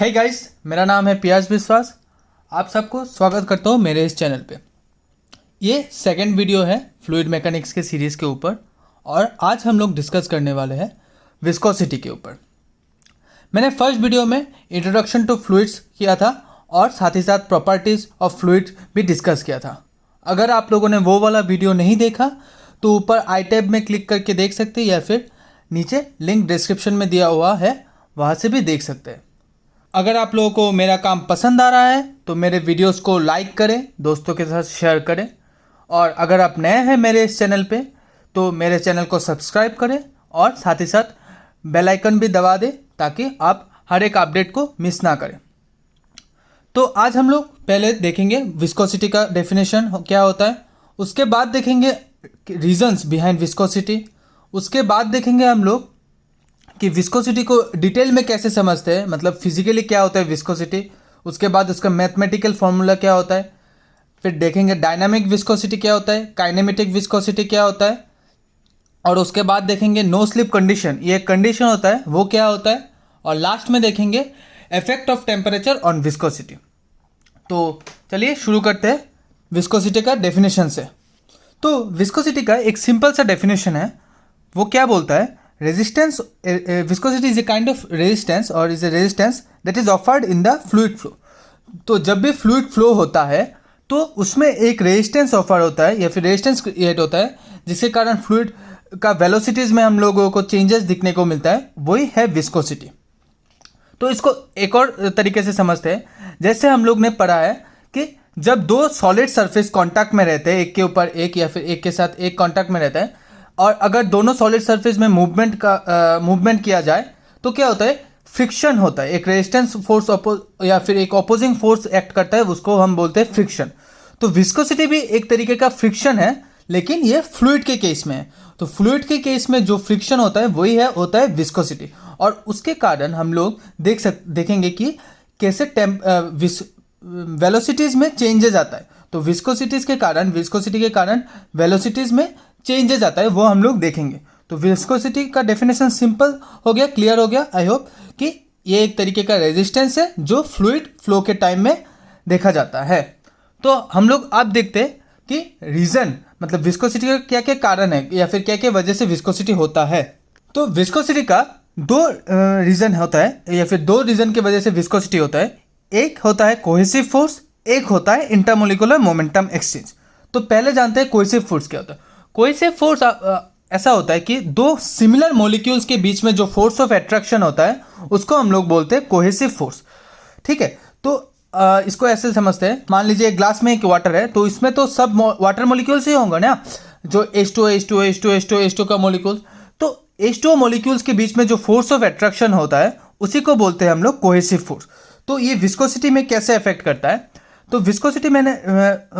Hey guys, मेरा नाम है पियास विश्वास। आप सबको स्वागत करता हूँ मेरे इस चैनल पे। ये सेकंड वीडियो है फ्लूइड मैकेनिक्स के सीरीज़ के ऊपर और आज हम लोग डिस्कस करने वाले हैं विस्कोसिटी के ऊपर। मैंने फर्स्ट वीडियो में इंट्रोडक्शन टू फ्लूइड्स किया था और साथ ही साथ प्रॉपर्टीज़ ऑफ फ्लूइड भी डिस्कस किया था। अगर आप लोगों ने वो वाला वीडियो नहीं देखा तो ऊपर आई टैब में क्लिक करके देख सकते हैं या फिर नीचे लिंक डिस्क्रिप्शन में दिया हुआ है, वहाँ से भी देख सकते हैं। अगर आप लोगों को मेरा काम पसंद आ रहा है तो मेरे वीडियोस को लाइक करें, दोस्तों के साथ शेयर करें और अगर आप नए हैं मेरे इस चैनल पे तो मेरे चैनल को सब्सक्राइब करें और साथ ही साथ बेल आइकन भी दबा दें ताकि आप हर एक अपडेट को मिस ना करें। तो आज हम लोग पहले देखेंगे विस्कोसिटी का डेफिनेशन क्या होता है, उसके बाद देखेंगे रीजंस बिहाइंड विस्कोसिटी, उसके बाद देखेंगे हम लोग कि विस्कोसिटी को डिटेल में कैसे समझते हैं, मतलब फिजिकली क्या होता है विस्कोसिटी, उसके बाद उसका मैथमेटिकल फॉर्मूला क्या होता है, फिर देखेंगे डायनामिक विस्कोसिटी क्या होता है, काइनेमेटिक विस्कोसिटी क्या होता है और उसके बाद देखेंगे नो स्लिप कंडीशन, ये कंडीशन होता है वो क्या होता है और लास्ट में देखेंगे effect of temperature on viscosity. तो चलिए शुरू करते हैं विस्कोसिटी का डेफिनेशन से। तो विस्कोसिटी का एक सिंपल सा डेफिनेशन है, वो क्या बोलता है, resistance viscosity is a kind of resistance और is a resistance that is offered in the fluid flow. तो जब भी फ्लूइड फ्लो होता है तो उसमें एक रेजिस्टेंस ऑफर होता है या फिर रेजिस्टेंस क्रिएट होता है जिसके कारण फ्लूइड का वेलोसिटीज़ में हम लोगों को चेंजेस दिखने को मिलता है, वही है विस्कोसिटी। तो इसको एक और तरीके से समझते हैं, जैसे हम लोग ने पढ़ा है कि जब दो सॉलिड सरफेस कॉन्टैक्ट में रहते हैं, एक के ऊपर एक या फिर एक के साथ एक कॉन्टैक्ट में रहता है और अगर दोनों सॉलिड सरफेस में मूवमेंट किया जाए तो क्या होता है, फ्रिक्शन होता है, एक रेजिस्टेंस फोर्स या फिर एक ऑपोजिंग फोर्स एक्ट करता है, उसको हम बोलते हैं फ्रिक्शन। तो विस्कोसिटी भी एक तरीके का फ्रिक्शन है, लेकिन ये फ्लूइड के केस में है। तो फ्लूइड के केस में जो फ्रिक्शन होता है वही होता है विस्कोसिटी और उसके कारण हम लोग देखेंगे कि कैसे वेलोसिटीज़ में चेंजेस आता है। तो विस्कोसिटी के कारण वेलोसिटीज़ में चेंजेस आता है, वो हम लोग देखेंगे। तो विस्कोसिटी का डेफिनेशन सिंपल हो गया, क्लियर हो गया। आई होप कि ये एक तरीके का रेजिस्टेंस है जो फ्लूइड फ्लो के टाइम में देखा जाता है। तो हम लोग अब देखते हैं कि रीज़न, मतलब विस्कोसिटी का क्या क्या कारण है या फिर क्या क्या वजह से विस्कोसिटी होता है। तो विस्कोसिटी का दो रीज़न होता है या फिर दो रीज़न की वजह से विस्कोसिटी होता है। एक होता है कोहेसिव फोर्स, एक होता है इंटरमोलिकुलर मोमेंटम एक्सचेंज। तो पहले जानते हैं कोहेसिव फोर्स क्या होता है। कोहेसिव फोर्स ऐसा होता है कि दो सिमिलर मॉलिक्यूल्स के बीच में जो फोर्स ऑफ अट्रैक्शन होता है उसको हम लोग बोलते हैं कोहेसिव फोर्स। ठीक है, तो इसको ऐसे समझते हैं, मान लीजिए एक ग्लास में एक वाटर है तो इसमें तो सब वाटर मॉलिक्यूल्स ही होंगे ना, जो H2O का मॉलिक्यूल। तो H2O मॉलिक्यूल्स के बीच में जो फोर्स ऑफ अट्रैक्शन होता है उसी को बोलते हैं हम लोग कोहेसिव फोर्स। तो ये विस्कोसिटी में कैसे अफेक्ट करता है, तो विस्कोसिटी मैंने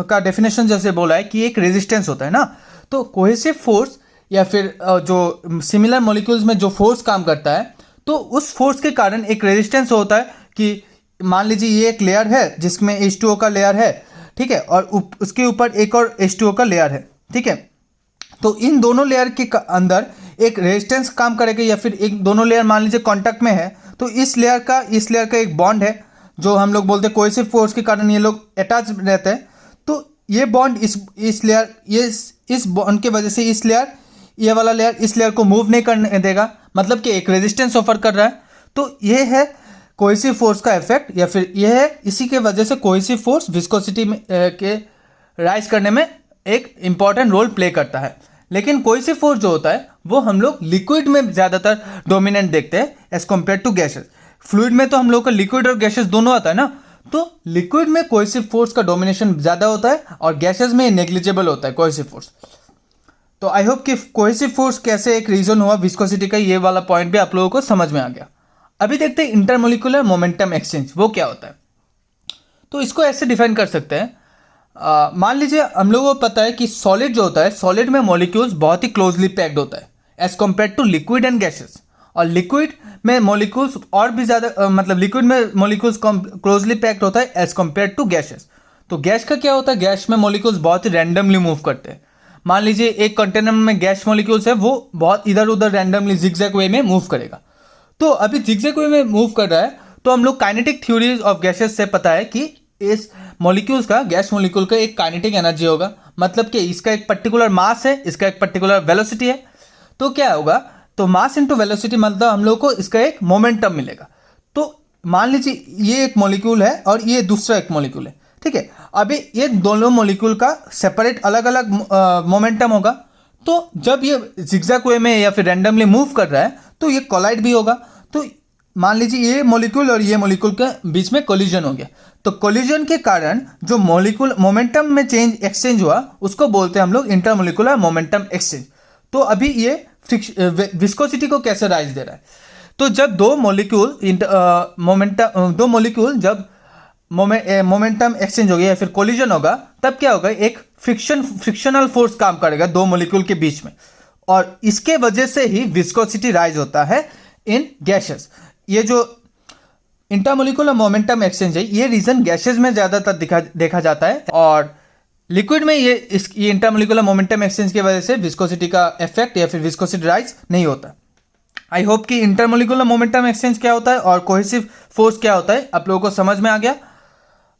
का डेफिनेशन जैसे बोला है कि एक रेजिस्टेंस होता है ना, तो कोहेसिव फोर्स या फिर जो सिमिलर मॉलिक्यूल्स में जो फोर्स काम करता है तो उस फोर्स के कारण एक रेजिस्टेंस होता है कि मान लीजिए ये एक लेयर है जिसमें H2O का लेयर है, ठीक है, और उसके ऊपर एक और H2O का लेयर है, ठीक है। तो इन दोनों लेयर के अंदर एक रेजिस्टेंस काम करेगा या फिर एक दोनों लेयर मान लीजिए कांटेक्ट में है तो इस लेयर का एक बॉन्ड है जो हम लोग बोलते हैं कोहेसिव फोर्स के कारण ये लोग अटैच रहते हैं। तो ये बॉन्ड इस बॉन्ड की वजह से ये वाला लेयर इस लेयर को मूव नहीं करने देगा, मतलब कि एक रेजिस्टेंस ऑफर कर रहा है। तो ये है कोहेसिव फोर्स का इफेक्ट या फिर ये है, इसी के वजह से कोहेसिव फोर्स विस्कोसिटी के राइज करने में एक इंपॉर्टेंट रोल प्ले करता है। लेकिन कोहेसिव फोर्स जो होता है वो हम लोग लिक्विड में ज़्यादातर डोमिनेंट देखते हैं as compare to gases. Fluid में तो हम लोग का लिक्विड और गैसेस दोनों आता है ना, तो लिक्विड में कोहेसिव फोर्स का डोमिनेशन ज़्यादा होता है और गैसेस में नेग्लिजिबल होता है कोहेसिव फोर्स। तो आई होप कि कोहेसिव फोर्स कैसे एक रीजन हुआ विस्कोसिटी का, ये वाला पॉइंट भी आप लोगों को समझ में आ गया। अभी देखते हैं इंटरमोलिकुलर मोमेंटम एक्सचेंज वो क्या होता है। तो इसको ऐसे डिफाइन कर सकते हैं, मान लीजिए हम लोगों को पता है कि सॉलिड जो होता है, सॉलिड में मॉलिक्यूल्स बहुत ही क्लोजली पैक्ड होता है as compare to liquid and gases, और लिक्विड में मॉलिक्यूल्स और भी ज़्यादा मतलब लिक्विड में मॉलिक्यूल्स क्लोजली पैक्ड होता है एज कम्पेयर टू गैसेस। तो गैस का क्या होता है, गैस में मॉलिक्यूल्स बहुत ही रैंडमली मूव करते हैं। मान लीजिए एक कंटेनर में गैस मॉलिक्यूल्स है, वो बहुत इधर उधर रैंडमली जिगजैग वे में मूव करेगा। तो अभी जिगजैग वे में मूव कर रहा है तो हम लोग काइनेटिक थ्योरीज ऑफ गैसेस से पता है कि इस मॉलिक्यूल्स का, गैस मॉलिक्यूल का एक काइनेटिक एनर्जी होगा, मतलब कि इसका एक पर्टिकुलर मास है, इसका एक पर्टिकुलर वेलोसिटी है। तो क्या होगा, तो मास इंटू वेलोसिटी मतलब हम लोग को इसका एक मोमेंटम मिलेगा। तो मान लीजिए ये एक मॉलिक्यूल है और ये दूसरा एक मॉलिक्यूल है, ठीक है। अभी ये दोनों मॉलिक्यूल का सेपरेट अलग अलग मोमेंटम होगा। तो जब ये जिगजैग वे में या फिर रैंडमली मूव कर रहा है तो ये कोलाइड भी होगा। तो मान लीजिए ये मॉलिक्यूल और ये मॉलिक्यूल के बीच में कोलिजन हो गया। तो कोलिजन के कारण जो मॉलिक्यूल मोमेंटम में एक्सचेंज हुआ उसको बोलते हैं हम लोग इंटरमोलिकुलर मोमेंटम एक्सचेंज। तो अभी ये विस्कोसिटी को कैसे राइज दे रहा है, तो जब दो मॉलिक्यूल जब मोमेंटम एक्सचेंज हो गया या फिर कोलिजन होगा, तब क्या होगा, एक फ्रिक्शनल फोर्स काम करेगा दो मॉलिक्यूल के बीच में, और इसके वजह से ही विस्कोसिटी राइज होता है इन गैसेस। ये जो इंटरमोलिकुलर मोमेंटम एक्सचेंज है ये रीजन गैसेस में ज़्यादातर देखा जाता है, और लिक्विड में ये इंटरमोलिकुलर मोमेंटम एक्सचेंज की वजह से विस्कोसिटी का इफेक्ट या फिर विस्कोसिटी राइज नहीं होता। आई होप कि इंटरमोलिकुलर मोमेंटम एक्सचेंज क्या होता है और कोहेसिव फोर्स क्या होता है आप लोगों को समझ में आ गया।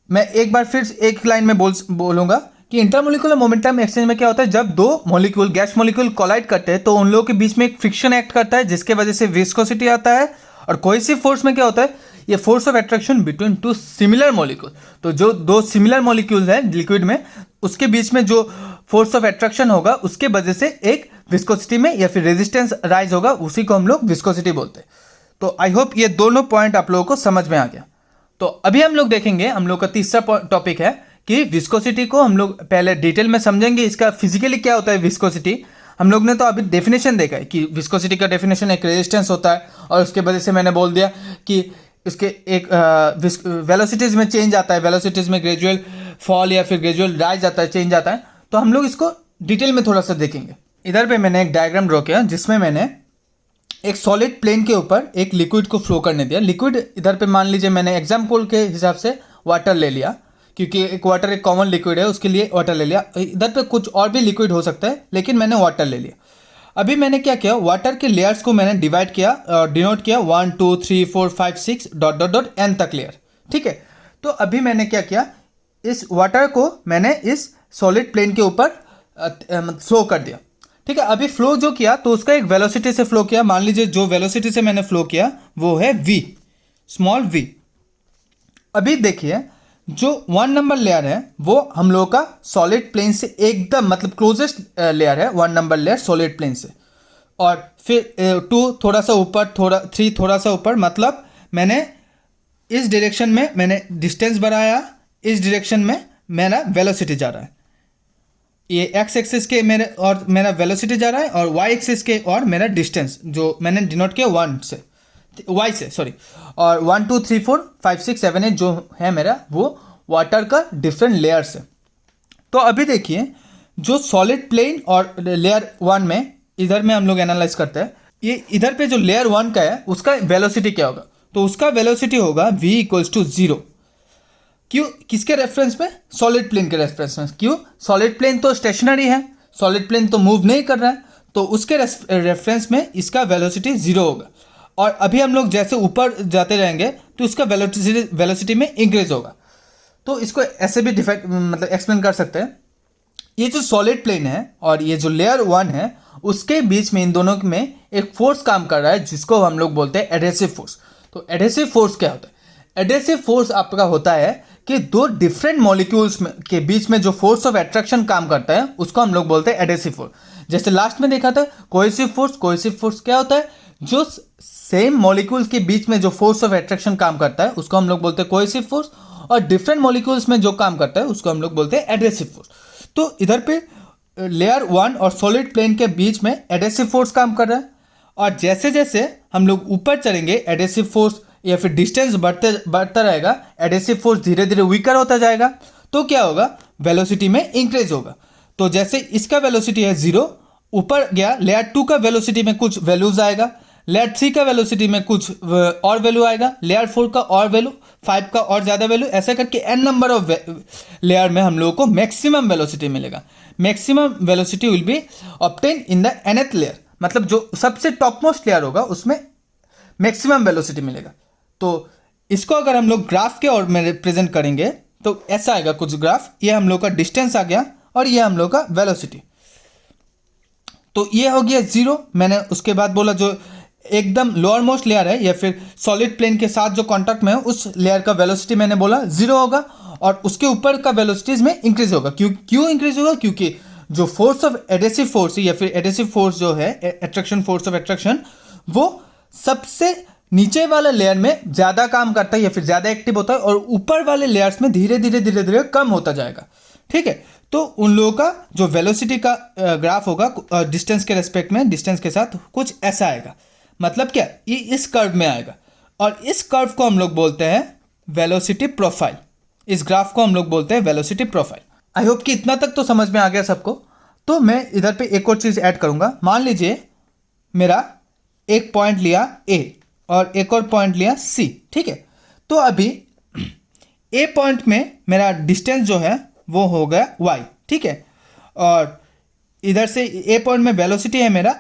मैं एक बार फिर एक लाइन में बोलूँगा कि इंटरमोलिकुलर मोमेंटम एक्सचेंज में क्या होता है, जब दो मॉलिक्यूल, गैस मॉलिक्यूल कोलाइड करते हैं तो उन लोगों के बीच में एक फ्रिक्शन एक्ट करता है जिसके वजह से विस्कोसिटी आता है। और कोहेसिव फोर्स में क्या होता है, ये force of attraction between two similar molecule. तो जो दो सिमिलर मॉलिक्यूल्स हैं लिक्विड में, उसके बीच में जो फोर्स ऑफ अट्रैक्शन होगा उसके वजह से एक विस्कोसिटी में या फिर रेजिस्टेंस राइज होगा, उसी को हम लोग विस्कोसिटी बोलते हैं। तो आई होप ये दोनों पॉइंट आप लोगों को समझ में आ गया। तो अभी हम लोग देखेंगे, हम लोग का तीसरा टॉपिक है कि विस्कोसिटी को हम लोग पहले डिटेल में समझेंगे, इसका फिजिकली क्या होता है विस्कोसिटी। हम लोग ने तो अभी डेफिनेशन देखा है कि विस्कोसिटी का डेफिनेशन एक रेजिस्टेंस होता है, और उसके वजह से मैंने बोल दिया कि इसके एक वेलोसिटीज़ में चेंज आता है, वेलोसिटीज़ में ग्रेजुअल फॉल या फिर ग्रेजुअल राइज आता है, चेंज आता है। तो हम लोग इसको डिटेल में थोड़ा सा देखेंगे। इधर पे मैंने एक डायग्राम ड्रॉ किया जिसमें मैंने एक सॉलिड प्लेन के ऊपर एक लिक्विड को फ्लो करने दिया। लिक्विड इधर पे मान लीजिए मैंने एग्जाम्पल के हिसाब से वाटर ले लिया, क्योंकि वाटर एक कॉमन लिक्विड है, उसके लिए वाटर ले लिया। इधर पे कुछ और भी लिक्विड हो सकता है लेकिन मैंने वाटर ले लिया। अभी मैंने क्या किया, वाटर के लेयर्स को मैंने डिवाइड किया और डिनोट किया 1 2 3 4 5 6 डॉट डॉट डॉट n तक लेयर, ठीक है। तो अभी मैंने क्या किया, इस वाटर को मैंने इस सॉलिड प्लेन के ऊपर फ्लो कर दिया, ठीक है। अभी फ्लो जो किया तो उसका एक वेलोसिटी से फ्लो किया। मान लीजिए जो वेलोसिटी से मैंने फ्लो किया वो है v, स्मॉल v। अभी देखिए जो 1 नंबर लेयर है वो हम लोगों का सॉलिड प्लेन से एकदम मतलब क्लोजेस्ट लेयर है, 1 नंबर लेयर सॉलिड प्लेन से। और फिर 2 थोड़ा सा ऊपर, 3 थोड़ा सा ऊपर, मतलब मैंने इस डायरेक्शन में मैंने डिस्टेंस बढ़ाया, इस डायरेक्शन में मेरा वेलोसिटी जा रहा है। ये एक्स एक्सिस के मेरे और मेरा वेलोसिटी जा रहा है, और वाई एक्सिस के और मेरा डिस्टेंस जो मैंने डिनोट किया 1 से, वाई से, सॉरी। और 1 2 3 4 5 6 7 8 जो है मेरा वो वाटर का डिफरेंट लेयर्स है। तो अभी देखिए जो सॉलिड प्लेन और लेयर 1 में इधर में हम लोग एनालाइज करते हैं, ये इधर पे जो लेयर 1 का है उसका वेलोसिटी क्या होगा, तो उसका वेलोसिटी होगा v = 0। क्यों, किसके रेफरेंस में, सॉलिड प्लेन के रेफरेंस में। क्यों, सॉलिड प्लेन तो स्टेशनरी है, सॉलिड प्लेन तो मूव नहीं कर रहा है, तो उसके रेफरेंस में इसका वेलोसिटी 0 होगा। और अभी हम लोग जैसे ऊपर जाते रहेंगे तो उसका वेलोसिटी में इंक्रीज होगा। तो इसको ऐसे भी मतलब एक्सप्लेन कर सकते हैं। ये जो सॉलिड प्लेन है और ये जो लेयर 1 है उसके बीच में, इन दोनों में एक फोर्स काम कर रहा है जिसको हम लोग बोलते हैं एडहेसिव फोर्स। तो एडहेसिव फोर्स क्या होता है, एडहेसिव फोर्स आपका होता है कि दो डिफरेंट मॉलिक्यूल्स के बीच में जो फोर्स ऑफ अट्रैक्शन काम करता है उसको हम लोग बोलते हैं एडहेसिव फोर्स। जैसे लास्ट में देखा था कोहेसिव फोर्स। कोहेसिव फोर्स क्या होता है, जो सेम मॉलिक्यूल्स के बीच में जो फोर्स ऑफ अट्रैक्शन काम करता है उसको हम लोग बोलते हैं कोहेसिव फोर्स, और डिफरेंट मॉलिक्यूल्स में जो काम करता है उसको हम लोग बोलते हैं एडहेसिव फोर्स। तो इधर पे लेयर 1 और सॉलिड प्लेन के बीच में एडहेसिव फोर्स काम कर रहा है, और जैसे जैसे हम लोग ऊपर चलेंगे एडहेसिव फोर्स या फिर डिस्टेंस बढ़ता रहेगा, एडहेसिव फोर्स धीरे धीरे वीकर होता जाएगा। तो क्या होगा, वेलोसिटी में इंक्रीज होगा। तो जैसे इसका वेलोसिटी है 0, ऊपर गया लेयर 2 का वेलोसिटी में कुछ वैल्यूज आएगा, लेयर 3 का वेलोसिटी में कुछ और वैल्यू आएगा, लेयर 4 का और वैल्यू, 5 का और ज़्यादा वैल्यू, ऐसा करके n नंबर ऑफ लेयर में हम लोगों को मैक्सिमम वेलोसिटी मिलेगा। Maximum velocity will be obtain in the nth layer, मतलब जो सबसे टॉप मोस्ट लेयर होगा उसमें मैक्सिमम वेलोसिटी मिलेगा। तो इसको अगर हम लोग ग्राफ के और में रिप्रेजेंट करेंगे तो ऐसा आएगा कुछ ग्राफ। ये हम लोग का डिस्टेंस आ गया और ये हम लोग का वेलोसिटी। तो ये हो गया जीरो। मैंने उसके बाद बोला जो एकदम लोअर मोस्ट लेयर है या फिर सॉलिड प्लेन के साथ जो कांटेक्ट में है उस लेयर का वेलोसिटी मैंने बोला जीरो होगा और उसके ऊपर का वेलोसिटीज में इंक्रीज होगा। क्यों इंक्रीज होगा? क्योंकि जो फोर्स ऑफ एडेसिव फोर्स या फिर एडेसिव फोर्स जो है अट्रैक्शन, फोर्स ऑफ अट्रैक्शन, वो सबसे नीचे वाले लेयर में ज़्यादा काम करता है या फिर ज़्यादा एक्टिव होता है और ऊपर वाले लेयर्स में धीरे धीरे कम होता जाएगा। ठीक है, तो उन लोगों का जो वेलोसिटी का ग्राफ होगा डिस्टेंस के रेस्पेक्ट में, डिस्टेंस के साथ कुछ ऐसा आएगा। मतलब क्या? ये इस कर्व में आएगा और इस कर्व को हम लोग बोलते हैं वेलोसिटी प्रोफाइल। इस ग्राफ को हम लोग बोलते हैं वेलोसिटी प्रोफाइल। आई होप कि इतना तक तो समझ में आ गया सबको। तो मैं इधर पे एक और चीज़ ऐड करूँगा। मान लीजिए मेरा एक पॉइंट लिया ए और एक और पॉइंट लिया सी। ठीक है, तो अभी ए पॉइंट में मेरा डिस्टेंस जो है वो हो गया वाई। ठीक है, और इधर से ए पॉइंट में वेलोसिटी है मेरा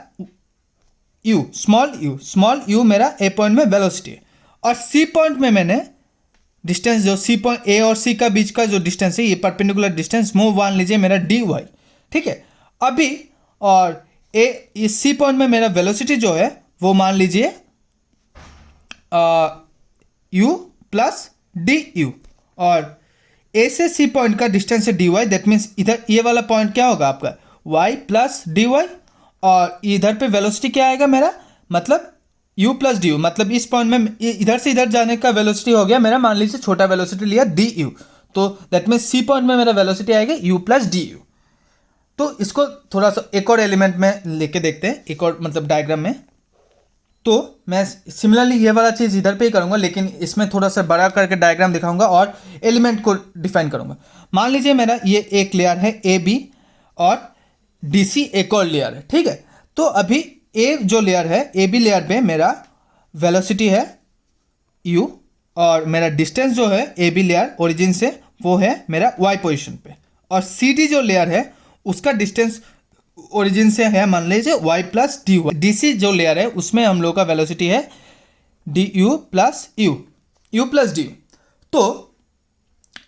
यू, स्मॉल यू मेरा ए पॉइंट में वेलोसिटी है। और सी पॉइंट में मैंने डिस्टेंस जो सी पॉइंट ए और सी का बीच का जो डिस्टेंस है, ये परपेंडिकुलर डिस्टेंस वो मान लीजिए मेरा डी वाई। ठीक है, अभी और इस सी पॉइंट में मेरा वेलोसिटी जो है वो मान लीजिए यू प्लस डी यू, और ए से सी पॉइंट का डिस्टेंस है डी वाई। दैट मीन्स इधर ये वाला पॉइंट क्या होगा आपका वाई प्लस डी वाई, और इधर पे वेलोसिटी क्या आएगा मेरा, मतलब u प्लस डी यू। मतलब इस पॉइंट में इधर से इधर जाने का वेलोसिटी हो गया मेरा, मान लीजिए छोटा वेलोसिटी लिया डी यू, तो दैट मीन्स सी पॉइंट में मेरा वेलोसिटी आएगा u प्लस डी यू। तो इसको थोड़ा सा एक और एलिमेंट में लेके देखते हैं, एक और मतलब डायग्राम में। तो मैं सिमिलरली ये वाला चीज़ इधर पे ही करूँगा, लेकिन इसमें थोड़ा सा बड़ा करके डायग्राम दिखाऊंगा और एलिमेंट को डिफाइन करूँगा। मान लीजिए मेरा ये एक लेयर है ए बी और डी सी एक और लेयर है। ठीक है, तो अभी ए जो लेयर है, ए बी लेयर पे मेरा वेलोसिटी है u और मेरा डिस्टेंस जो है ए बी लेयर ओरिजिन से वो है मेरा y पोजीशन पे, और सी डी जो लेयर है उसका डिस्टेंस ओरिजिन से है मान लीजिए y plus D Y. D C जो लेयर है उसमें हम लोग का वेलोसिटी है D U plus U plus D U. तो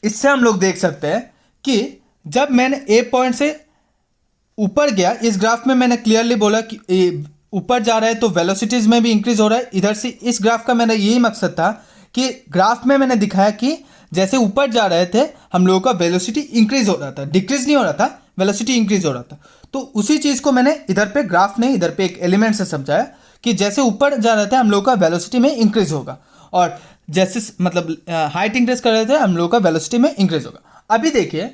इससे हम लोग देख सकते हैं कि जब मैंने ए पॉइंट से ऊपर गया, इस ग्राफ में मैंने क्लियरली बोला कि ऊपर जा रहा है तो वेलोसिटीज में भी इंक्रीज हो रहा है। इधर से इस ग्राफ का मेरा यही मकसद था कि ग्राफ में मैंने दिखाया कि जैसे ऊपर जा रहे थे हम लोगों का वेलोसिटी इंक्रीज हो रहा था, डिक्रीज नहीं हो रहा था, वेलोसिटी इंक्रीज हो रहा था। तो उसी चीज़ को मैंने इधर पे ग्राफ नहीं, इधर पे एक एलिमेंट से समझाया कि जैसे ऊपर जा रहे थे हम लोग का वेलोसिटी में इंक्रीज होगा, और जैसे मतलब हाइट इंक्रीज कर रहे थे हम लोग का वेलोसिटी में इंक्रीज होगा। अभी देखिए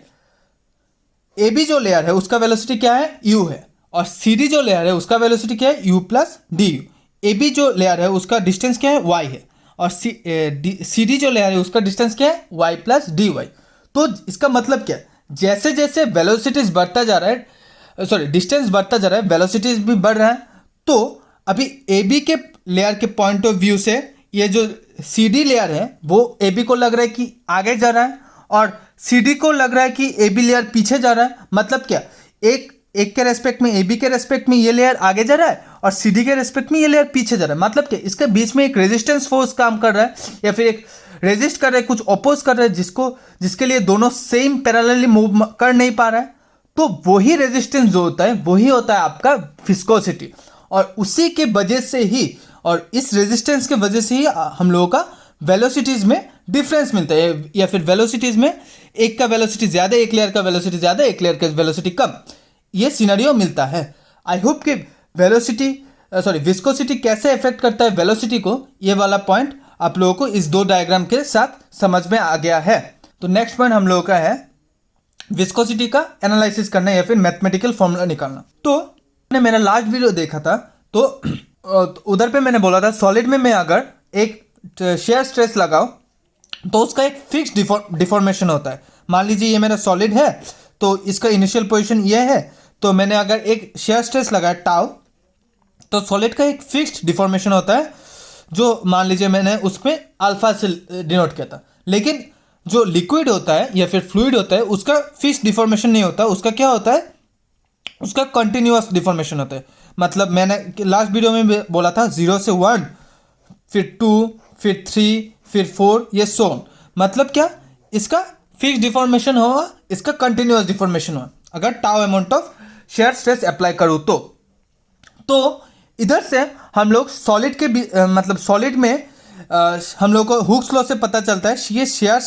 ए बी जो लेयर है उसका वेलोसिटी क्या है u है, और सी डी जो लेयर है उसका वेलोसिटी क्या है u plus D U. A B जो लेयर है उसका डिस्टेंस क्या है y है, और सी डी जो लेयर है उसका डिस्टेंस क्या है y प्लस डी वाई। तो इसका मतलब क्या है, जैसे जैसे वेलोसिटीज बढ़ता जा रहा है, सॉरी डिस्टेंस बढ़ता जा रहा है, वेलोसिटीज भी बढ़ रहा है। तो अभी ए बी के लेयर के पॉइंट ऑफ व्यू से ये जो सी डी लेयर है वो ए बी को लग रहा है कि आगे जा रहा है, और सी डी को लग रहा है कि ए बी लेयर पीछे जा रहा है। मतलब क्या, एक के रेस्पेक्ट में, ए बी के रेस्पेक्ट में ये लेयर आगे जा रहा है और सी डी के रेस्पेक्ट में ये लेयर पीछे जा रहा है। मतलब क्या, इसके बीच में एक रेजिस्टेंस फोर्स काम कर रहा है या फिर एक रेजिस्ट कर रहा है, कुछ अपोज कर रहा है, जिसके लिए दोनों सेम पैरेलली मूव कर नहीं पा रहा है। तो वही रेजिस्टेंस जो होता है वही होता है आपका विस्कोसिटी, और उसी के वजह से ही, और इस रेजिस्टेंस के वजह से ही हम लोगों का वेलोसिटीज में डिफरेंस मिलता है, या फिर वेलोसिटीज में एक का वेलोसिटी ज़्यादा, एक लेयर का वेलोसिटी ज़्यादा, एक लेयर का वेलोसिटी कम, ये सिनेरियो मिलता है। आई होप कि विस्कोसिटी कैसे अफेक्ट करता है वेलोसिटी को, ये वाला पॉइंट आप लोगों को इस दो डायग्राम के साथ समझ में आ गया है। तो नेक्स्ट पॉइंट हम लोगों का है विस्कोसिटी का एनालिसिस करना या फिर मैथमेटिकल फॉर्मूला निकालना। तो मैंने मेरा लास्ट वीडियो देखा था, तो उधर पे मैंने बोला था सॉलिड में मैं अगर एक शेयर स्ट्रेस लगाओ तो उसका एक फिक्स डिफॉर्मेशन होता है। मान लीजिए ये मेरा सॉलिड है तो इसका इनिशियल पोजीशन ये है, तो मैंने अगर एक शेयर स्ट्रेस लगाया टाउ, तो सॉलिड का एक फिक्स्ड डिफॉर्मेशन होता है, जो मान लीजिए मैंने उसमें अल्फा से डिनोट किया था। लेकिन जो लिक्विड होता है या फिर फ्लूइड होता है उसका फिक्स्ड डिफॉर्मेशन नहीं होता, उसका क्या होता है, उसका कंटिन्यूअस डिफॉर्मेशन होता है। मतलब मैंने लास्ट वीडियो में बोला था 0 से 1, फिर 2, फिर 3, फिर 4, ये सोन। मतलब क्या, इसका फिक्स डिफॉर्मेशन होगा, इसका कंटिन्यूअस डिफॉर्मेशन होगा अगर tau amount of shear stress apply करूँ तो इधर से हम लोग सॉलिड के मतलब सॉलिड में हम लोग को हुक्स लॉ से पता चलता है ये शेयर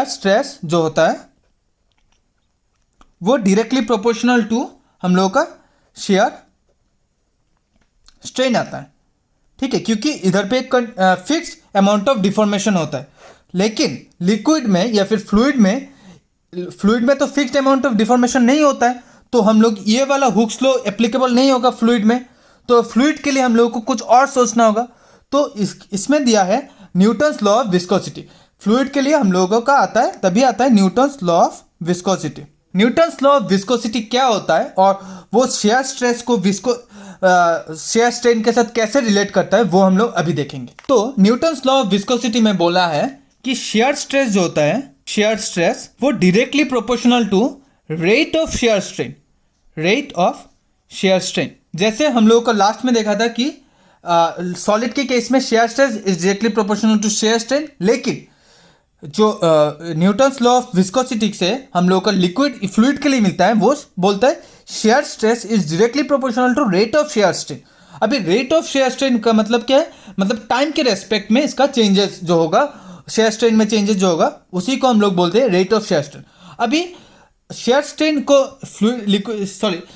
स्ट्रेस जो होता है वो डायरेक्टली प्रोपोर्शनल टू हम लोग का शेयर स्ट्रेन आता है। ठीक है, क्योंकि इधर पे एक फिक्स अमाउंट ऑफ डिफॉर्मेशन होता है, लेकिन लिक्विड में या फिर फ्लूइड में तो फिक्स्ड अमाउंट ऑफ डिफॉर्मेशन नहीं होता है, तो हम लोग ये वाला हुक्स लॉ एप्लीकेबल नहीं होगा फ्लूइड में। तो फ्लूइड के लिए हम लोगों को कुछ और सोचना होगा। तो इसमें दिया है Newton's law of viscosity. Fluid के लिए हम लोगों का आता है, तभी आता है Newton's law of viscosity. Newton's law of viscosity क्या होता है और वो शेयर स्ट्रेस को शेयर स्ट्रेन के साथ कैसे रिलेट करता है वो हम लोग अभी देखेंगे। तो न्यूटन्स लॉ ऑफ विस्कोसिटी में बोला है कि शेयर स्ट्रेस जो होता है, शेयर स्ट्रेस वो directly proportional to rate of shear strain. जैसे हम लोगों को लास्ट में देखा था कि सॉलिड के केस में shear stress is directly proportional to shear strain, लेकिन जो न्यूटन्स लॉ ऑफ विस्कोसिटी से हम लोगों का लिक्विड फ्लूइड के लिए मिलता है वो बोलता है shear stress is directly proportional to rate of shear strain. अभी रेट ऑफ शेयर स्ट्रेन का मतलब क्या है, मतलब टाइम के रेस्पेक्ट में इसका चेंजेस जो होगा, शेयर स्ट्रेन में चेंजेस जो होगा उसी को हम लोग बोलते हैं रेट ऑफ शेयर स्ट्रेन। अभी शेयर स्ट्रेन को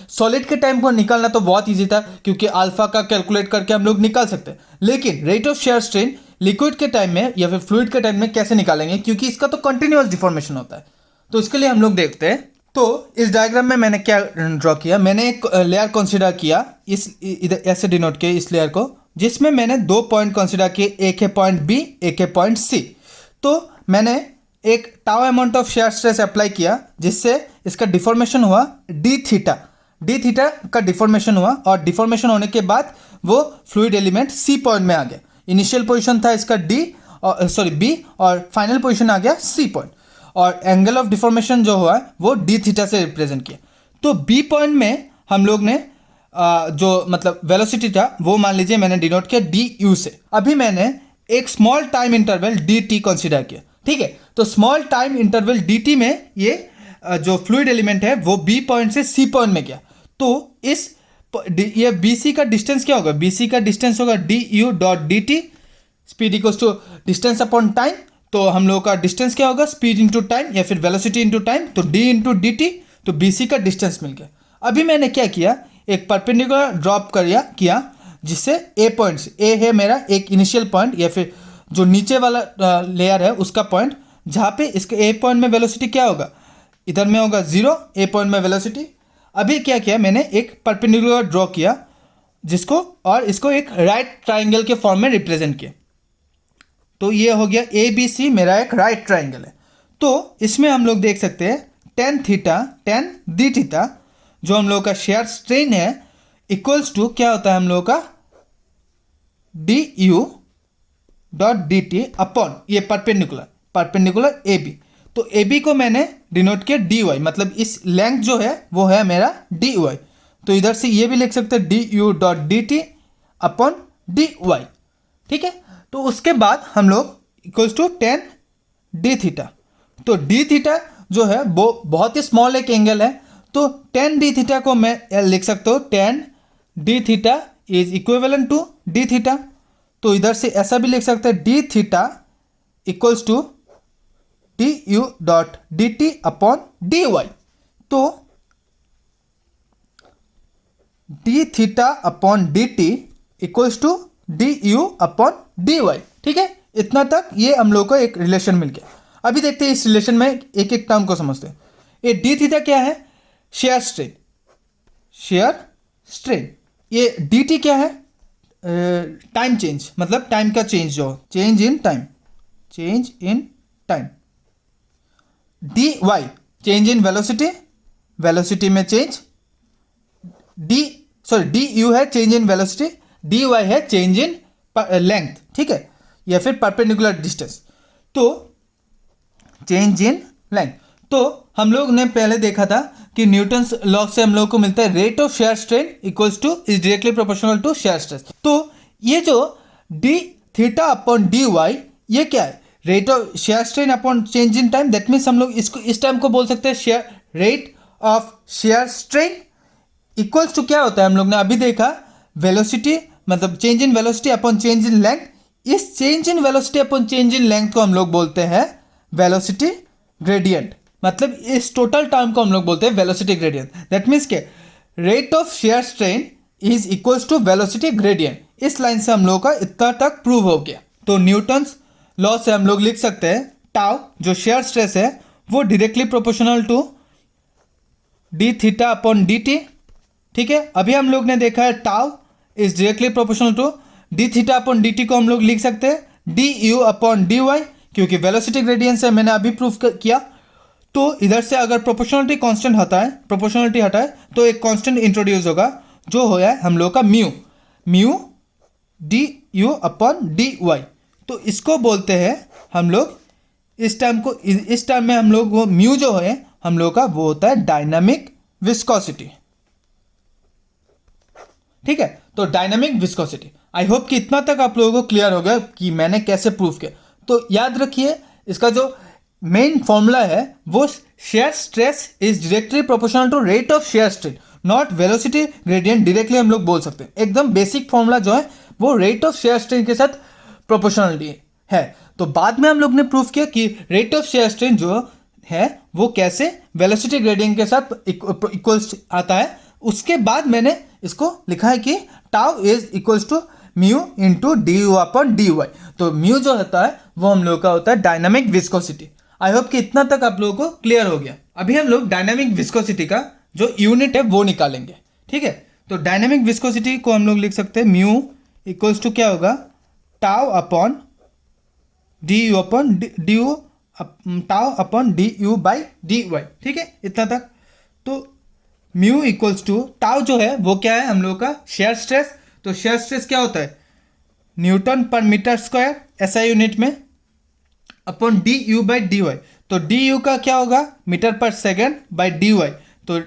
सॉलिड के टाइम को निकालना तो बहुत ईजी था, क्योंकि अल्फा का कैलकुलेट करके हम लोग निकाल सकते हैं, लेकिन rate of shear strain liquid के टाइम में या फिर फ्लूइड के टाइम में कैसे निकालेंगे, क्योंकि इसका तो कंटिन्यूअस डिफॉर्मेशन होता है। तो इसके लिए हम लोग देखते हैं। तो इस डायग्राम में मैंने क्या ड्रॉ किया, मैंने एक लेयर कंसीडर किया, इधर ऐसे डिनोट किया इस लेयर को, जिसमें मैंने 2 पॉइंट कंसीडर किए, एक है पॉइंट बी, एक है पॉइंट सी। तो मैंने एक tau amount of shear stress apply किया, जिससे इसका डिफॉर्मेशन हुआ डी थीटा का डिफॉर्मेशन हुआ, और डिफॉर्मेशन होने के बाद वो फ्लूइड एलिमेंट सी पॉइंट में आ गया। इनिशियल पोजीशन था इसका बी, और फाइनल पोजीशन आ गया सी पॉइंट, और एंगल ऑफ डिफॉर्मेशन जो हुआ वो डी थीटा से रिप्रेजेंट किया। तो बी पॉइंट में हम लोग ने जो मतलब वेलोसिटी था वो मान लीजिए मैंने डिनोट किया डी यू से। अभी मैंने एक small time interval D T consider किया। ठीक है, तो small time interval D T में ये जो फ्लूइड एलिमेंट है वो बी पॉइंट से सी पॉइंट में गया। तो ये बी सी का डिस्टेंस क्या होगा, बी सी का डिस्टेंस होगा D U dot D T, speed equals to distance upon time. तो हम लोगों का डिस्टेंस क्या होगा, स्पीड इंटू टाइम या फिर वेलोसिटी इंटू टाइम, तो डी इंटू डी टी, तो बी सी का डिस्टेंस मिल गया। अभी मैंने क्या किया, एक परपेंडिकुलर ड्रॉप किया जिससे ए पॉइंट से, ए है मेरा एक इनिशियल पॉइंट या फिर जो नीचे वाला लेयर है उसका पॉइंट, जहाँ पे इसके ए पॉइंट में वेलोसिटी क्या होगा, इधर में होगा 0, ए पॉइंट में वेलोसिटी। अभी क्या किया, मैंने एक परपेंडिकुलर ड्रॉ किया जिसको, और इसको एक राइट ट्राइंगल के फॉर्म में रिप्रेजेंट किया। तो ये हो गया ए बी सी मेरा एक राइट ट्राइंगल है। तो इसमें हम लोग देख सकते हैं टेन डी थीटा जो हम लोग का शेयर स्ट्रेन है इक्वल्स टू क्या होता है हम लोग का D U dot D T upon ये परपेंडिकुलर ए बी। तो ए बी को मैंने डिनोट किया डी वाई, मतलब इस लेंथ जो है वो है मेरा डी वाई। तो इधर से ये भी लिख सकते हैं D U dot D T upon D Y. ठीक है, तो उसके बाद हम लोग equals to ten D theta. तो डी थीटा जो है वो बहुत ही स्मॉल एक एंगल है, तो टेन डी थीटा को मैं लिख सकता हूँ tan D theta is equivalent to D theta. तो इधर से ऐसा भी लिख सकते हैं D theta equals to D U dot D T upon D Y. तो D theta upon D T equals to D U upon D Y. ठीक है, इतना तक ये हम लोग को एक रिलेशन मिल गया। अभी देखते हैं इस रिलेशन में एक एक टर्म को समझते हैं। ये डी थीटा क्या है, शेयर स्ट्रेन। ये डी टी क्या है, टाइम चेंज, मतलब टाइम का चेंज जो change in time. D Y change in velocity में चेंज। डी यू है change in velocity, D Y है चेंज इन लेंथ। ठीक है, या फिर परपेंडिकुलर डिस्टेंस, तो चेंज इन लेंथ। तो हम लोग ने पहले देखा था कि न्यूटन्स लॉ से हम लोग को मिलता है rate of shear strain equals to is directly proportional to shear stress. तो ये जो D theta upon D Y, ये क्या है, rate of shear strain upon change in time. That means हम लोग इसको इस टाइम को बोल सकते हैं shear rate of shear strain equals to क्या होता है, हम लोग ने अभी देखा वेलोसिटी, मतलब change in velocity upon change in length. इस change in velocity upon change in length को हम लोग बोलते हैं वेलोसिटी ग्रेडियंट, मतलब इस टोटल टर्म को हम लोग बोलते हैं वेलोसिटी ग्रेडियंट। दैट मीन्स के rate of shear strain is equals to velocity gradient. इस लाइन से हम लोगों का इतना तक प्रूव हो गया। तो न्यूटन्स लॉ से हम लोग लिख सकते हैं टाउ जो शेयर स्ट्रेस है वो directly proportional to D theta upon D T. ठीक है, अभी हम लोग ने देखा है tau is directly proportional to D theta upon D T को हम लोग लिख सकते हैं D U upon D Y, क्योंकि वेलोसिटी ग्रेडियंट से मैंने अभी प्रूफ किया। तो इधर से अगर प्रोपोर्शनलिटी कांस्टेंट हटाए तो एक कांस्टेंट इंट्रोड्यूस होगा जो हो है हम लोग का mu D U upon D Y. तो इसको बोलते हैं हम लोग इस टर्म में हम लोग वो म्यू जो है हम लोग का वो होता है डायनामिक विस्कोसिटी। ठीक है, तो डायनामिक विस्कोसिटी। आई होप कि इतना तक आप लोगों को क्लियर हो गया कि मैंने कैसे प्रूफ किया। तो याद रखिए इसका जो मेन फॉर्मूला है वो shear stress is directly proportional to rate of shear strain, not velocity gradient. Directly हम लोग बोल सकते हैं, एकदम बेसिक फॉर्मूला जो है वो रेट ऑफ शेयर स्ट्रेन के साथ प्रोपोर्शनलिटी है। तो बाद में हम लोग ने प्रूफ किया कि रेट ऑफ शेयर स्ट्रेन जो है वो कैसे वेलोसिटी ग्रेडियंट के साथ इक्वल्स आता है। उसके बाद मैंने इसको लिखा है कि tau is equals to mu into D U upon D Y. तो म्यू जो होता है वो हम लोग का होता है डायनामिक विस्कोसिटी। आई होप कि इतना तक आप लोगों को क्लियर हो गया। अभी हम लोग डायनामिक विस्कोसिटी का जो यूनिट है वो निकालेंगे। ठीक है, तो डायनामिक विस्कोसिटी को हम लोग लिख सकते हैं म्यू इक्वल्स टू क्या होगा, tau upon D U upon D U, tau upon D U by D Y. ठीक है, इतना तक। तो म्यू इक्वल्स टू टाउ जो है वो क्या है हम लोग का शेयर स्ट्रेस। तो शेयर स्ट्रेस क्या होता है, न्यूटन पर मीटर स्क्वायर एसआई यूनिट में upon D U by D Y. तो डी यू का क्या होगा, मीटर पर सेकेंड बाई डी वाई। तो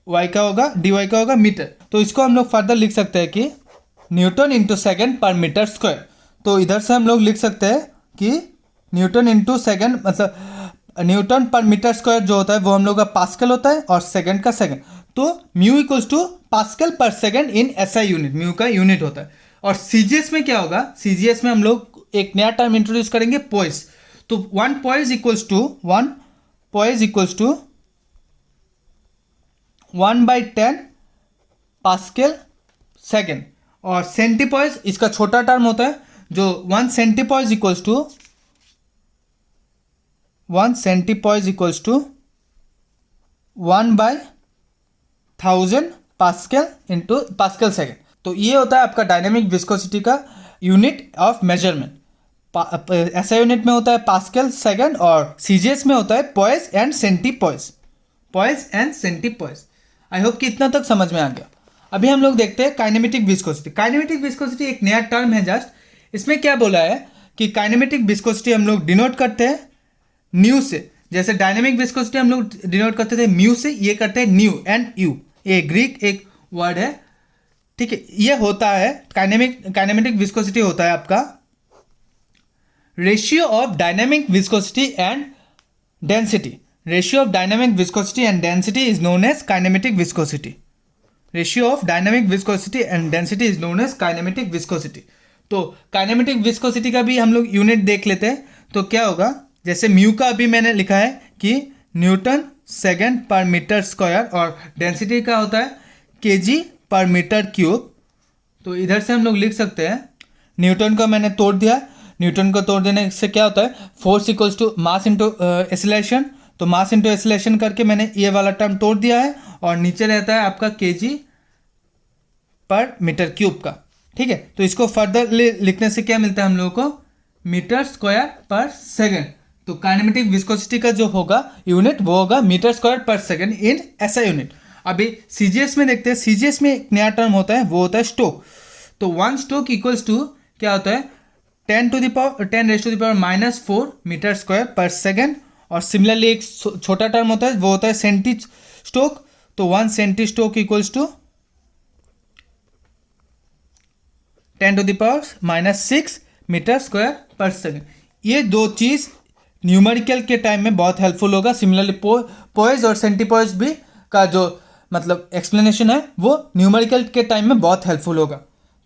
वाई का होगा, डी वाई का होगा मीटर। तो इसको हम लोग फर्दर लिख सकते हैं कि न्यूटन इंटू सेकेंड पर मीटर स्क्वायर। तो इधर से हम लोग लिख सकते हैं कि न्यूटन इंटू सेकेंड, मतलब न्यूटन पर मीटर स्क्वायर जो होता है वो हम लोग का पास्कल होता है और सेकेंड का सेकेंड। तो म्यू इक्वल्स टू पास्कल पर second in SI unit, mu का यूनिट होता है। और सीजीएस में क्या होगा, सीजीएस में हम लोग एक नया टर्म इंट्रोड्यूस करेंगे, पोइस। तो one poise equals to 1/10 pascal second. और सेंटीपोइस इसका छोटा टर्म होता है, जो 1 centipoise equals to 1/1000 pascal into pascal second. तो ये होता है आपका डायनेमिक विस्कोसिटी का यूनिट ऑफ मेजरमेंट। ऐसा यूनिट में होता है पास्कल सेकेंड और सीजीएस में होता है पोइस एंड सेंटीपोइस, आई होप कि इतना तक समझ में आ गया। अभी हम लोग देखते हैं काइनेमेटिक विस्कोसिटी। काइनेमेटिक विस्कोसिटी एक नया टर्म है जस्ट। इसमें क्या बोला है कि काइनेमेटिक विस्कोसिटी हम लोग डिनोट करते हैं न्यू से। जैसे डायनेमिक विस्कोसिटी हम लोग डिनोट करते थे म्यू से, ये करते हैं न्यू एंड यू। ये ग्रीक एक वर्ड है। ठीक है, ये होता है काइनेमेटिक विस्कोसिटी होता है आपका ratio of dynamic viscosity and density. Ratio of dynamic viscosity and density is known as kinematic viscosity. Ratio of dynamic viscosity and density is known as kinematic viscosity. तो काइनेमेटिक विस्कोसिटी का भी हम लोग unit देख लेते हैं। तो क्या होगा, जैसे म्यू का अभी मैंने लिखा है कि न्यूटन सेकेंड पर मीटर स्क्वायर, और डेंसिटी का होता है केजी पर मीटर क्यूब। तो इधर से हम लोग लिख सकते हैं, न्यूटन का मैंने तोड़ दिया। न्यूटन को तोड़ देने से क्या होता है, force equals to mass into acceleration. तो मास इंटू एक्सीलरेशन करके मैंने ये वाला टर्म तोड़ दिया है, और नीचे रहता है आपका केजी पर मीटर क्यूब का। ठीक है, तो इसको फर्दर लिखने से क्या मिलता है हम लोगों को, मीटर स्क्वायर पर सेकेंड। तो काइनेमेटिक विस्कोसिटी का जो होगा यूनिट वो होगा मीटर स्क्वायर पर सेकेंड इन ऐसा यूनिट। अभी सीजीएस में देखते हैं, सीजीएस में एक नया टर्म होता है वो होता है स्टोक। तो 1 स्टोक इक्वल्स टू क्या होता है, 10⁻⁻⁻⁴ मीटर स्क्वायर पर सेकेंड। और सिमिलरली एक छोटा टर्म होता है वो होता है सेंटी स्टोक। तो 1 centistoke equals to 10⁻⁻⁶ metre square पर सेकेंड। ये दो चीज़ न्यूमेरिकल के टाइम में बहुत हेल्पफुल होगा। सिमिलरली पोएज और सेंटीपोएज भी का जो मतलब एक्सप्लेनेशन है वो न्यूमेरिकल के टाइम में बहुत हेल्पफुल होगा।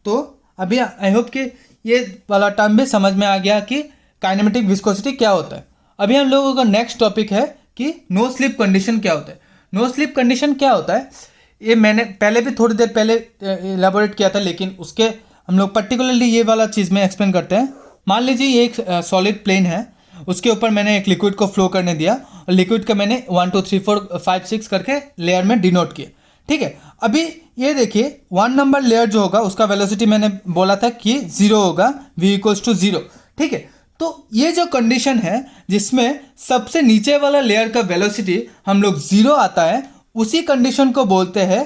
तो अभी आई होप कि ये वाला टर्म भी समझ में आ गया कि काइनेमेटिक विस्कोसिटी क्या होता है। अभी हम लोगों का नेक्स्ट टॉपिक है कि नो स्लिप कंडीशन क्या होता है। नो स्लिप कंडीशन क्या होता है ये मैंने पहले भी थोड़ी देर पहले इलेबोरेट किया था, लेकिन उसके हम लोग पर्टिकुलरली ये वाला चीज़ में एक्सप्लेन करते हैं। मान लीजिए ये एक सॉलिड प्लेन है, उसके ऊपर मैंने एक लिक्विड को फ्लो करने दिया और लिक्विड का मैंने 1 2 3 4 5 6 करके लेयर में डिनोट किया। ठीक है, अभी ये देखिए 1 नंबर लेयर जो होगा उसका वेलोसिटी मैंने बोला था कि 0 होगा, v इक्वल्स टू 0। ठीक है, तो ये जो कंडीशन है जिसमें सबसे नीचे वाला लेयर का वेलोसिटी हम लोग 0 आता है, उसी कंडीशन को बोलते हैं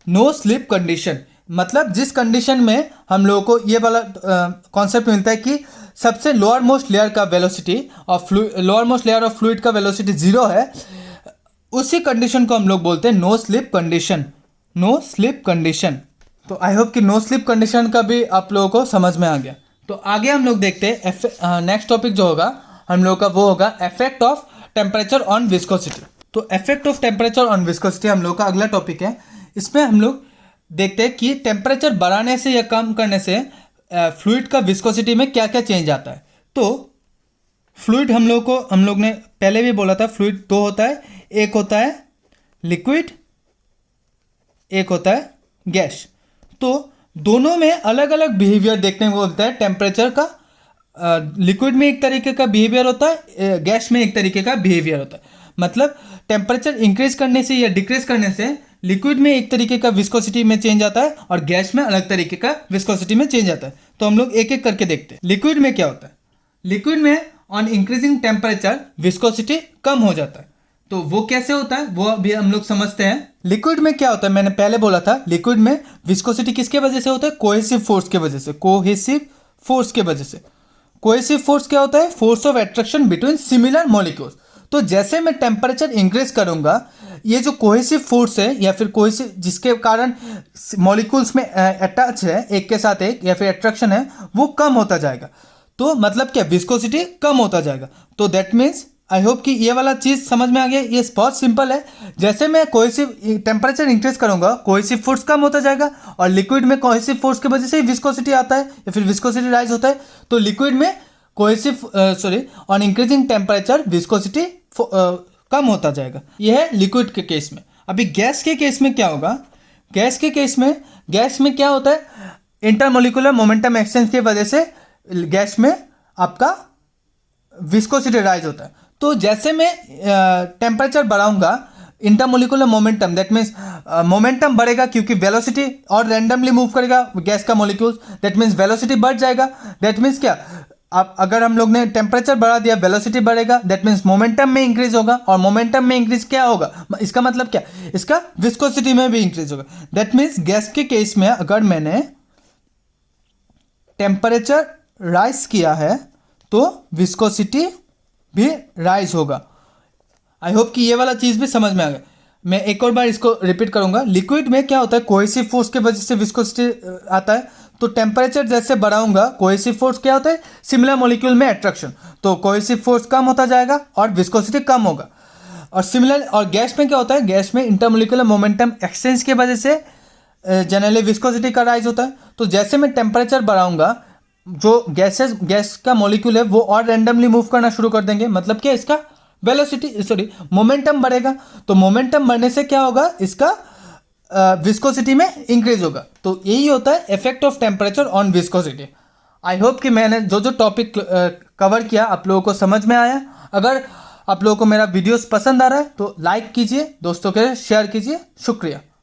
नो स्लिप कंडीशन। मतलब जिस कंडीशन में हम लोगों को ये वाला कॉन्सेप्ट मिलता है कि सबसे लोअर मोस्ट लेयर का वेलोसिटी और lowermost layer of fluid का वेलोसिटी 0 है, उसी कंडीशन को हम लोग बोलते हैं no slip condition. No slip condition. तो आई होप कि नो स्लिप कंडीशन का भी आप लोगों को समझ में आ गया। तो आगे हम लोग देखते हैं नेक्स्ट टॉपिक जो होगा हम लोग का वो होगा effect of temperature on viscosity. तो effect of temperature on viscosity हम लोग का अगला टॉपिक है। इसमें हम लोग देखते हैं कि टेम्परेचर बढ़ाने से या कम करने से फ्लूइड का विस्कोसिटी में क्या क्या चेंज आता है। तो फ्लूइड हम लोग ने पहले भी बोला था फ्लूइड दो होता है, एक होता है लिक्विड, एक होता है गैस। तो दोनों में अलग अलग बिहेवियर देखने को मिलता है टेम्परेचर का। लिक्विड में एक तरीके का बिहेवियर होता है, गैस में एक तरीके का बिहेवियर होता है। मतलब टेम्परेचर इंक्रीज करने से या डिक्रीज करने से लिक्विड में एक तरीके का विस्कोसिटी में चेंज आता है और गैस में अलग तरीके का विस्कोसिटी में चेंज आता है। तो हम लोग एक एक करके देखते हैं। लिक्विड में क्या होता है, लिक्विड में ऑन इंक्रीजिंग टेम्परेचर विस्कोसिटी कम हो जाता है। तो वो कैसे होता है वो अभी हम लोग समझते हैं। लिक्विड में क्या होता है, मैंने पहले बोला था लिक्विड में विस्कोसिटी किसके वजह से होता है, कोहेसिव फोर्स के वजह से। कोहेसिव फोर्स के वजह से। कोहेसिव फोर्स क्या होता है, force of attraction between similar molecules. तो जैसे मैं टेम्परेचर इंक्रीज करूंगा, ये जो कोहेसिव फोर्स है या फिर कोहेसिव जिसके कारण मॉलिक्यूल्स में अटैच है एक के साथ एक या फिर अट्रैक्शन है, वो कम होता जाएगा। तो मतलब क्या, विस्कोसिटी कम होता जाएगा। तो दैट मीन्स आई होप कि ये वाला चीज़ समझ में आ गया। ये बहुत सिंपल है। जैसे मैं कोहेसिव टेम्परेचर इंक्रीज करूंगा, कोहेसिव फोर्स कम होता जाएगा और लिक्विड में कोहेसिव फोर्स की वजह से ही विस्कोसिटी आता है या फिर विस्कोसिटी राइज होता है। तो लिक्विड में ऑन इंक्रीजिंग टेम्परेचर विस्कोसिटी कम होता जाएगा। यह है लिक्विड के केस में। अभी गैस के केस में क्या होगा, गैस के केस में क्या होता है, इंटरमोलिकुलर मोमेंटम एक्सचेंज की वजह से गैस में आपका विस्कोसिटी राइज होता है। तो जैसे मैं टेम्परेचर बढ़ाऊंगा, intermolecular momentum that means momentum बढ़ेगा क्योंकि वेलोसिटी और रैंडमली मूव करेगा गैस का मॉलिक्यूल्स, दैट मीन्स वेलोसिटी बढ़ जाएगा। दैट मीन्स क्या, अब अगर हम लोग ने टेम्परेचर बढ़ा दिया, वेलोसिटी बढ़ेगा, दैट मीन्स मोमेंटम में इंक्रीज होगा और मोमेंटम में इंक्रीज क्या होगा, इसका मतलब क्या, इसका विस्कोसिटी में भी इंक्रीज होगा। दैट मीन्स गैस के केस में अगर मैंने टेम्परेचर राइज किया है तो विस्कोसिटी भी राइज होगा। आई होप कि ये वाला चीज़ भी समझ में आ गया। मैं एक और बार इसको रिपीट करूंगा। लिक्विड में क्या होता है, कोहेसिव फोर्स के वजह से विस्कोसिटी आता है। तो टेम्परेचर जैसे बढ़ाऊंगा, कोहेसिव फोर्स क्या होता है, सिमिलर मॉलिक्यूल में अट्रैक्शन, तो कोहेसिव फोर्स कम होता जाएगा और विस्कोसिटी कम होगा। और सिमिलर और गैस में क्या होता है, गैस में इंटरमोलिकुलर मोमेंटम एक्सचेंज की वजह से जनरली विस्कोसिटी का राइज होता है। तो जैसे मैं टेम्परेचर बढ़ाऊंगा, जो गैस का मॉलिक्यूल है वो और रैंडमली मूव करना शुरू कर देंगे। मतलब क्या, इसका मोमेंटम बढ़ेगा। तो मोमेंटम बढ़ने से क्या होगा, इसका विस्कोसिटी में इंक्रीज होगा। तो यही होता है effect of temperature on viscosity. I hope कि मैंने जो टॉपिक कवर किया आप लोगों को समझ में आया। अगर आप लोगों को मेरा वीडियोस पसंद आ रहा है तो लाइक कीजिए, दोस्तों के शेयर कीजिए। शुक्रिया।